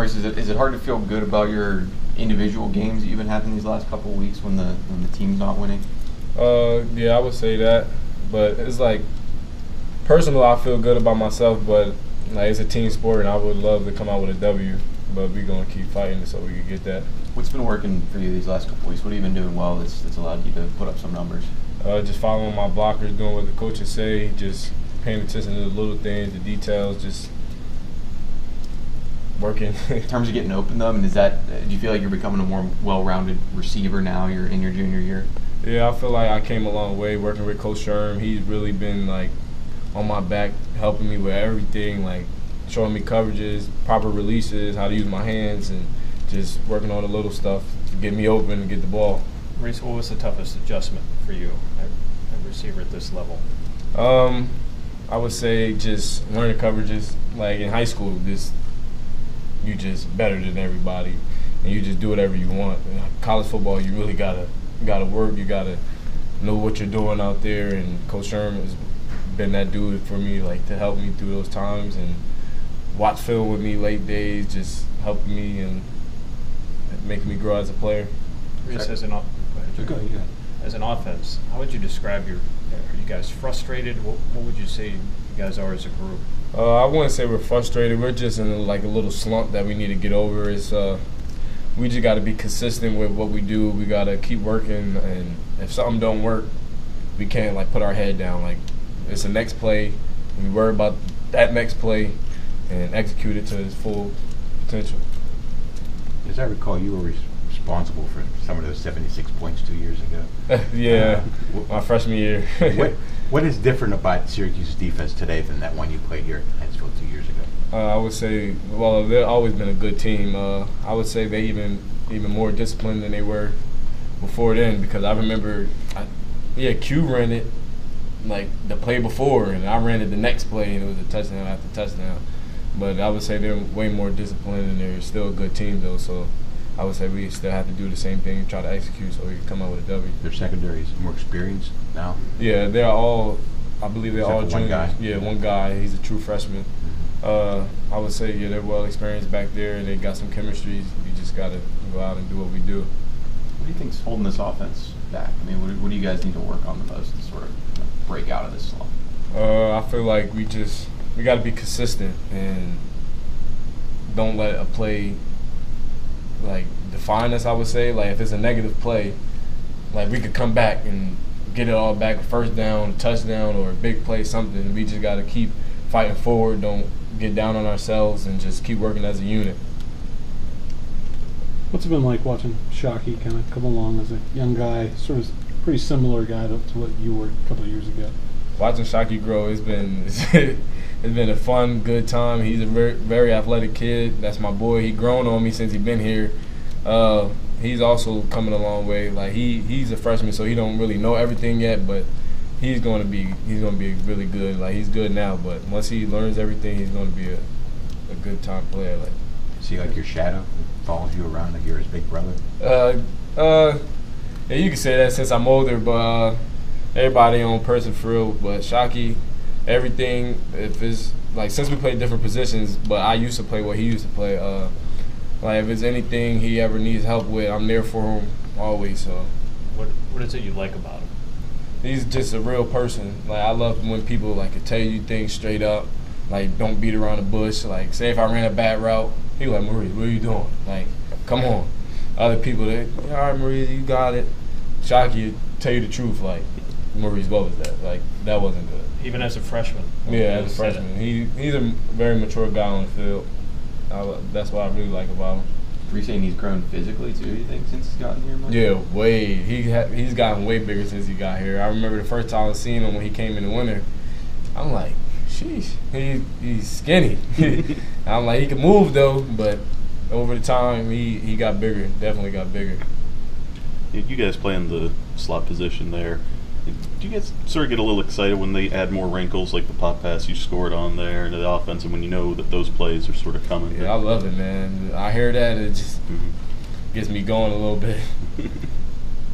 Maurice, is it hard to feel good about your individual games that you've been having these last couple of weeks when the team's not winning? Yeah, I would say that, but it's like personally, I feel good about myself, but like it's a team sport, and I would love to come out with a W, but we're gonna keep fighting so we can get that. What's been working for you these last couple of weeks? What have you been doing well that's allowed you to put up some numbers? Just following my blockers, doing what the coaches say, just paying attention to the little things, the details, just working. In terms of getting open, though, I mean, do you feel like you're becoming a more well-rounded receiver now? You're in your junior year. Yeah, I feel like I came a long way working with Coach Sherm. He's really been like on my back, helping me with everything, like showing me coverages, proper releases, how to use my hands, and just working on the little stuff to get me open and get the ball. Maurice, what was the toughest adjustment for you at receiver at this level? I would say just learning coverages. Like in high school, you just better than everybody, and you just do whatever you want. In college football, you really gotta work. You gotta know what you're doing out there. And Coach Sherman has been that dude for me, like to help me through those times and watch film with me late days, just helping me and making me grow as a player. Maurice, as an offense, how would you describe are you guys frustrated? What would you say you guys are as a group? I wouldn't say we're frustrated. We're just in like a little slump that we need to get over. We just got to be consistent with what we do. We got to keep working, and if something don't work, we can't like put our head down. Like it's the next play. We worry about that next play and execute it to its full potential. As I recall, you were responsible for some of those 76 points 2 years ago. Yeah, my freshman year. What is different about Syracuse's defense today than that one you played here at Huntsville 2 years ago? I would say, well, they've always been a good team. I would say they even more disciplined than they were before then, because I remember, Q ran it like the play before, and I ran it the next play, and it was a touchdown after touchdown. But I would say they're way more disciplined, and they're still a good team, though. So I would say we still have to do the same thing, try to execute so we can come out with a W. Their secondary is more experienced now? Yeah, they're all, I believe they're all juniors. One guy? Yeah, one guy. He's a true freshman. I would say, they're well experienced back there, and they got some chemistry. You just got to go out and do what we do. What do you think's holding this offense back? I mean, what do you guys need to work on the most to sort of break out of this slump? I feel like we got to be consistent and don't let a play like define us. I would say, like if it's a negative play, like we could come back and get it all back, a first down, touchdown, or a big play, something. We just got to keep fighting forward. Don't get down on ourselves and just keep working as a unit. What's it been like watching Shockey kind of come along as a young guy, sort of pretty similar guy to what you were a couple of years ago? Watching Shockey grow, it's been a fun, good time. He's a very, very athletic kid. That's my boy. He's grown on me since he's been here. He's also coming a long way. Like he's a freshman, so he don't really know everything yet, but he's going to be really good. Like he's good now, but once he learns everything, he's going to be a good time player. Like, is he like your shadow? Follows you around like you're his big brother? Yeah, you can say that since I'm older, but everybody on person for real. But Shockey, everything, if it's like since we played different positions, but I used to play what he used to play. Like if it's anything he ever needs help with, I'm there for him always. So, what is it you like about him? He's just a real person. Like I love when people like can tell you things straight up. Like don't beat around the bush. Like say if I ran a bad route, he was like, Maurice, what are you doing? Like, come on. Other people, all right, Maurice, you got it. Shockey, tell you the truth, like, Maurice, what was that? Like, that wasn't good. Even as a freshman? Yeah, as a freshman. He's a very mature guy on the field. That's what I really like about him. Are you saying he's grown physically, too, you think, since he's gotten here? Mike? Yeah, way. He's gotten way bigger since he got here. I remember the first time I seen him when he came in the winter. I'm like, sheesh, he's skinny. I'm like, he can move, though, but over the time, he got bigger, definitely got bigger. You guys playing the slot position there. Do you guys sort of get a little excited when they add more wrinkles, like the pop pass you scored on there into the offense, and when you know that those plays are sort of coming? Yeah, I love it, man. I hear that, it just gets me going a little bit.